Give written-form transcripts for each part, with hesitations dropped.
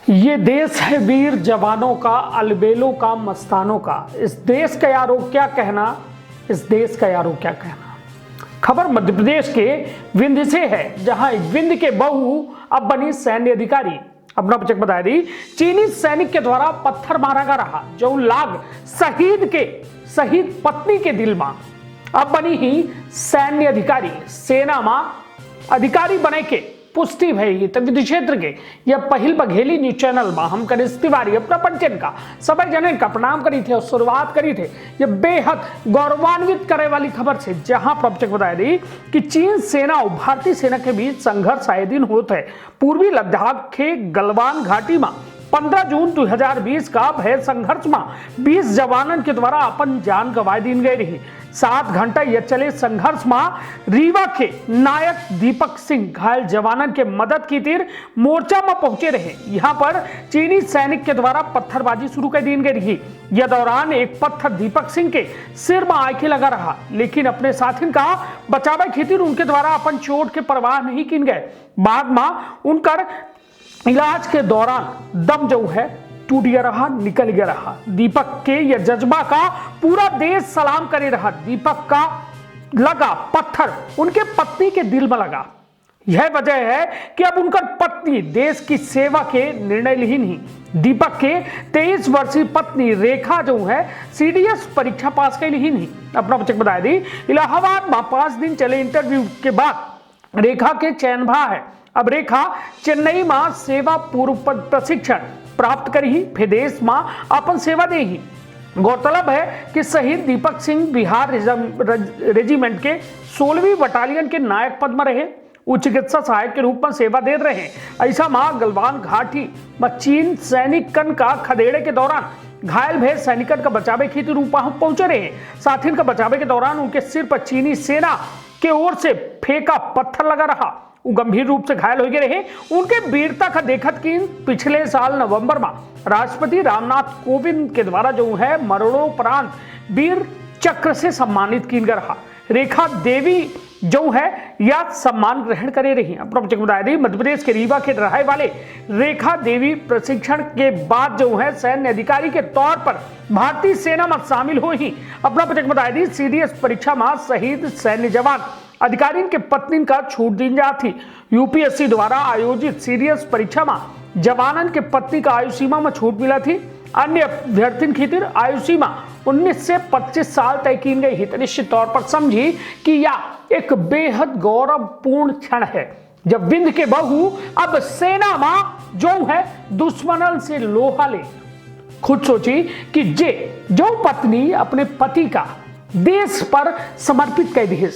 ये देश है वीर जवानों का, अलबेलों का, मस्तानों का। इस देश का यारो क्या कहना, इस देश का यारो क्या कहना। खबर मध्य प्रदेश के विंध्य से है, जहां एक विंध्य के बहू अब बनी सैन्य अधिकारी। अपना परिचय बता दी। चीनी सैनिक के द्वारा पत्थर मारा गया रहा, जो लाग शहीद पत्नी के दिल में अब बनी ही सैन्य अधिकारी। सेना में अधिकारी बने के पुष्टि भई विधि क्षेत्र के यह पहिल बघेली न्यूज चैनल में हम कनिष तिवारी अपना पंचन का सभी जन का प्रणाम करी थे और शुरुआत करी थे यह बेहद गौरवान्वित करे वाली खबर से, जहां प्रवचक बताया दी कि चीन सेना और भारतीय सेना के बीच संघर्ष आए दिन होता है। पूर्वी लद्दाख के गलवान घाटी में 15 जून 2020 का भय संघर्ष में 20 जवानों के द्वारा अपन जान गंवा दी गई रही। 7 घंटा यह चले संघर्ष में रीवा के नायक दीपक सिंह घायल जवानों के मदद की तीर मोर्चा में पहुंचे रहे। यहां पर चीनी सैनिक के द्वारा पत्थरबाजी शुरू कर दी गई रही। यह दौरान एक पत्थर दीपक सिंह के सिर में आके लगा रहा, लेकिन अपने साथी का बचाव की तीर उनके द्वारा अपन चोट के परवाह नहीं की गए। बाद में उनकर इलाज के दौरान दम जो है टूट गया रहा, निकल गया रहा। दीपक के यह जज्बा का पूरा देश सलाम करे रहा। दीपक का लगा पत्थर उनके पत्नी के दिल में लगा। यह वजह है कि अब उनकर पत्नी देश की सेवा के निर्णय ली नहीं। दीपक के 23 वर्षीय पत्नी रेखा जो है सीडीएस परीक्षा पास कर ली नहीं। अपना बच्चे बताया दी। इलाहाबाद में 5 दिन चले इंटरव्यू के बाद रेखा के चयन भा है। अब रेखा चेन्नई में सेवा पूर्व प्रशिक्षण प्राप्त करी ही, फिर देश में अपन सेवा दे ही। गौरतलब है कि शहीद दीपक सिंह बिहार रेजिमेंट के 16वीं बटालियन के नायक पद में रहे। उच्च चिकित्सा सहायक के रूप में सेवा दे रहे हैं। ऐसा मां गलवान घाटी में चीन सैनिकन का खदेड़े के दौरान घायल भय सैनिकन का बचावे की रूप पहुंचे रहे। साथी का बचावे के दौरान उनके सिर पर चीनी सेना के ओर से फेंका पत्थर लगा रहा। वो गंभीर रूप से घायल हो गए रहे। उनके वीरता का देखत की पिछले साल नवंबर में राष्ट्रपति रामनाथ कोविंद के द्वारा जो है मरणोपरांत वीर चक्र से सम्मानित की गया रहा। रेखा देवी जो है यह सम्मान ग्रहण करे रही। बताया दी मध्य प्रदेश के रीवा के रहने वाले रेखा देवी प्रशिक्षण के बाद जो है सैन्य अधिकारी के तौर पर भारतीय सेना में शामिल हो ही। अपना बताया दी सीडीएस परीक्षा में शहीद सैन्य जवान अधिकारी के पत्नी का छूट दी जाती। यूपीएससी द्वारा आयोजित सीडीएस परीक्षा में जवानन के पत्नी का आयु सीमा में छूट मिला थी। अन्य अभ्यर्थी की तीर आयु सीमा 19 से 25 साल तय की गई है। तो निश्चित तौर पर समझी कि यह एक बेहद गौरवपूर्ण क्षण है, जब विंध्य के बहू अब सेना में जो है दुश्मनन से लोहा ले। खुद सोची कि जो पत्नी अपने पति का देश पर समर्पित कर दी,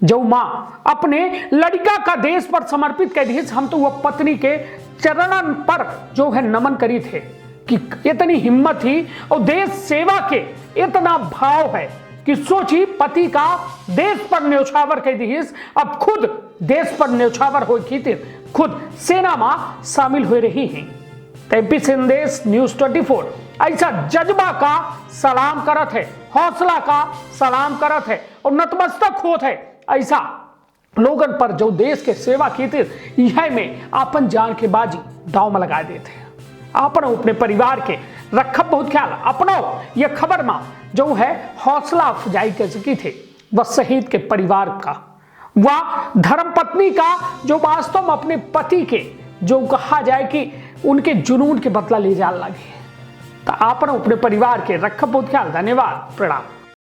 जो मां अपने लड़का का देश पर समर्पित कर दी, हम तो वह पत्नी के चरणन पर जो है नमन करी थे कि इतनी हिम्मत थी और देश सेवा के इतना भाव है कि सोची पति का देश पर न्यौछावर कर दी, अब खुद देश पर न्यौछावर हो की खुद सेना में शामिल हो रही हैं। एमपी संदेश न्यूज 24 ऐसा जज्बा का सलाम करत है, हौसला का सलाम करत है और नतमस्तक होत है ऐसा लोगन पर जो देश के सेवा की तीर यह में अपन जान के बाजी दाव में लगा देते हैं। अपन अपने परिवार के रखब बहुत ख्याल। अपनो यह खबर में जो है हौसला अफजाई कर सकी थे वह शहीद के परिवार का, वह धर्मपत्नी का जो वास्तव में अपने पति के जो कहा जाए कि उनके जुनून के बदला ले जाने लगे। तो अपन अपने परिवार के रखब बहुत ख्याल। धन्यवाद, प्रणाम।